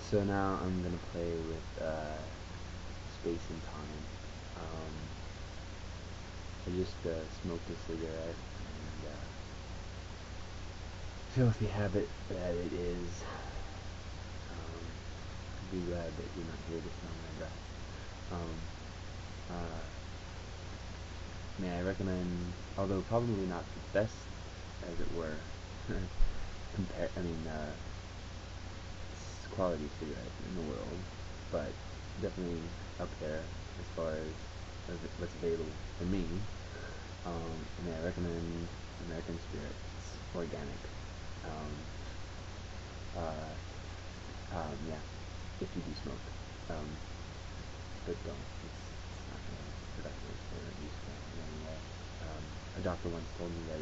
So now I'm gonna play with space and time. Um, I just smoked a cigarette, and filthy habit that it is. Be glad that you're not here to smell my breath. Um, uh, May I recommend, although probably not the best, as it were, quality cigarette in the world, but definitely up there as far as what's available for me. May I recommend American Spirit? It's organic. Um, yeah, if you do smoke. But don't. It's not really productive or useful in any way. A doctor once told me that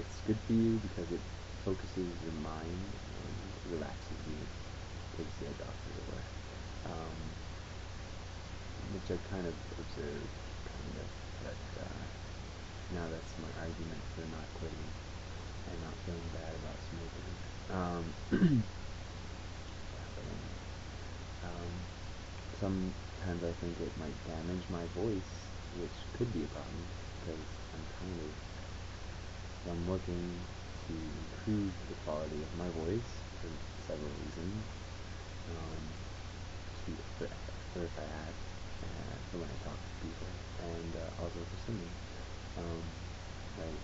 it's good for you because it focuses your mind and relaxes you. Takes the edge off, as it were. Which I kind of observed, but now that's my argument for not quitting and not feeling bad about smoking. But anyway, sometimes I think it might damage my voice, which could be a problem because I'm working to improve the quality of my voice for several reasons. For if I act, for when I talk to people, and also for singing. Right?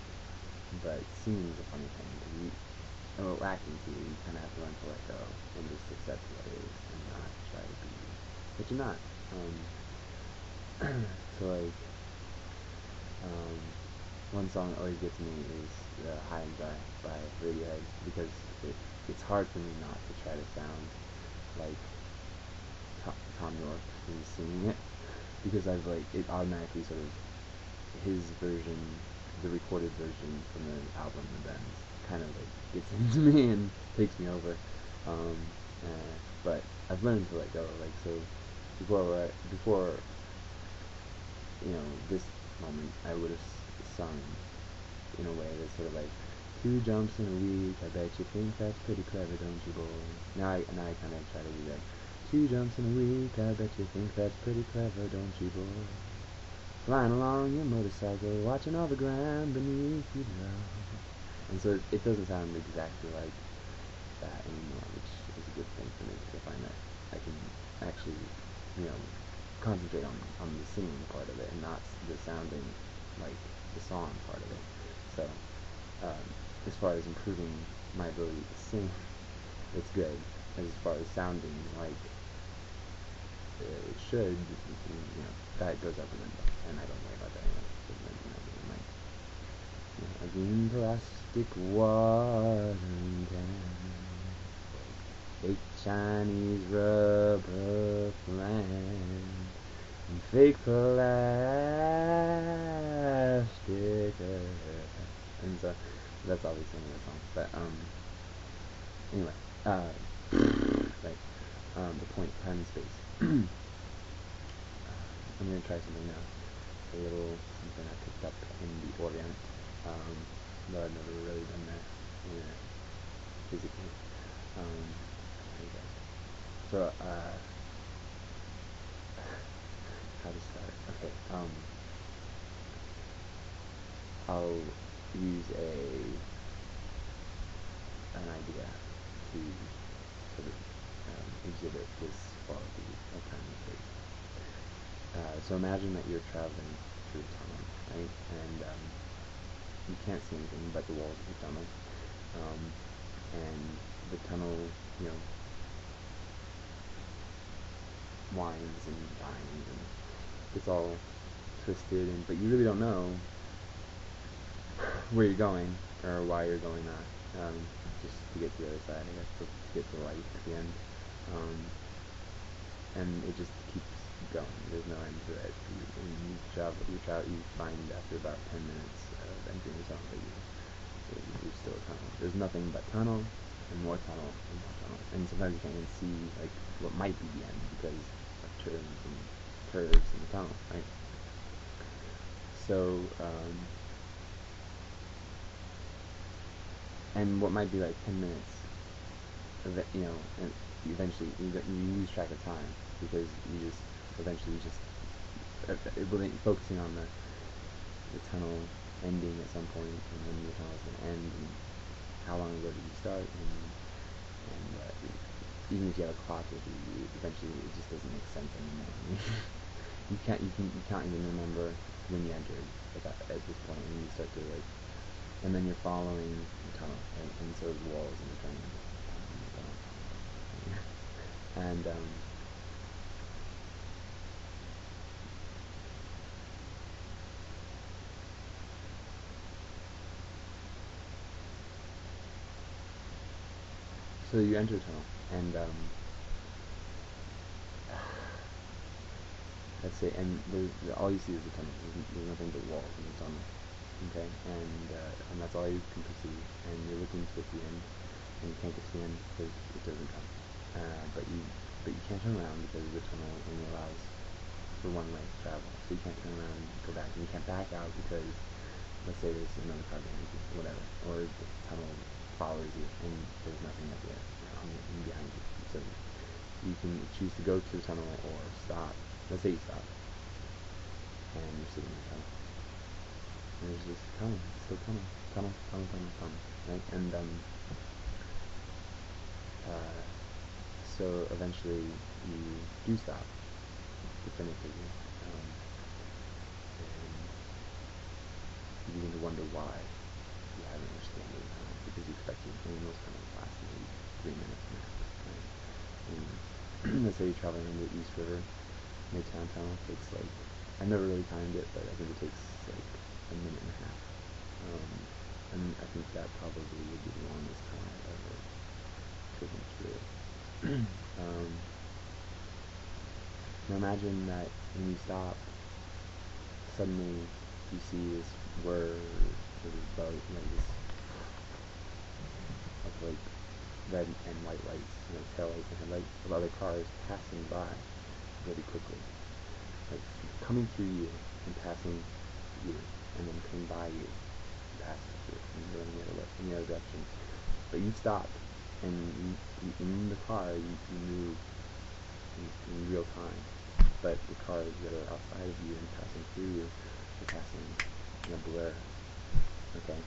But singing is a funny thing because acting too, you kind of have to learn to let go and just accept what it is and not try to be, but you're not. So like, one song that always gets me is High and Dry by Radiohead because it's hard for me not to try to sound like Tom York is singing it because it automatically sort of his version, the recorded version from the album The Bends, kind of like gets into me and takes me over. But I've learned to let go. So before this moment, I would have sung in a way that's sort of like 2 jumps in a week. I bet you think that's pretty clever, don't you, boy? Now I kind of try to do that. 2 jumps in a week, I bet you think that's pretty clever, don't you, boy? Flying along your motorcycle, watching all the ground beneath you drop. And so it doesn't sound exactly like that anymore, which is a good thing for me because I find that I can actually, concentrate on the singing part of it and not the sounding like the song part of it. So, as far as improving my ability to sing, it's good. As far as sounding like it should, that goes out the window, and I don't worry about that anyway. So, a green plastic watering can, fake Chinese rubber plant, and fake plastic earth. And so that's obviously another song. But anyway, right. The point, time and space. I'm gonna try something now. A little something I picked up in the Orient. Though I've never really done that physically. Okay. So how to start? Okay. I'll use an idea to sort of exhibit this quality of time and space. So imagine that you're traveling through a tunnel, right? And you can't see anything but the walls of the tunnel. And the tunnel, winds and dinds and it's all twisted, but you really don't know where you're going or why you're going that. Just to get to the other side, I guess, to get to the light at the end. And it just keeps going. There's no end to it. You find after about 10 minutes of entering the tunnel that you're still a tunnel. There's nothing but tunnel and more tunnel and more tunnel. And sometimes you can't even see what might be the end because of turns and curves in the tunnel, right? So, and what might be like 10 minutes of it, and eventually you lose track of time because you just eventually just focusing on the tunnel ending at some point and when the tunnel is going to end and how long ago did you start and even if you have a clock with you, eventually it just doesn't make sense anymore. you can't even remember when you entered at this point, and you start to like, and then you're following the tunnel, and so the walls and the tunnel, and so you enter a tunnel, and let's say, and all you see is the tunnel. There's nothing but walls in the tunnel. Okay, and that's all you can perceive. And you're looking to the end, and you can't get to the end because it doesn't come. But you can't turn around because the tunnel only allows for one way to travel. So you can't turn around and go back, and you can't back out because let's say there's another car behind you, or whatever, or the tunnel follows you, and there's nothing up there behind you. So you can choose to go to the tunnel or stop. Let's say you stop, and you're sitting in the tunnel. And there's just tunnel, still tunnel, right? And so eventually you do stop definitively, and you begin to wonder why you haven't reached the end of the tunnel because you expected, and most tunnels last maybe 3 minutes max, right? And let's say you're traveling in the East River Midtown Tunnel. It takes like, I've never really timed it, but I think it takes like a minute and a half. And I think that probably would be the longest tunnel I've ever driven through. Now imagine that when you stop, suddenly you see this word, this of like red and white lights, tail lights and headlights of other cars passing by really quickly, like coming through you and passing you, and then coming by you and passing through, and you're running in the other direction. But you stopped, and you in the car you move in real time, but the cars that are outside of you and passing through you are passing in a blur. Okay,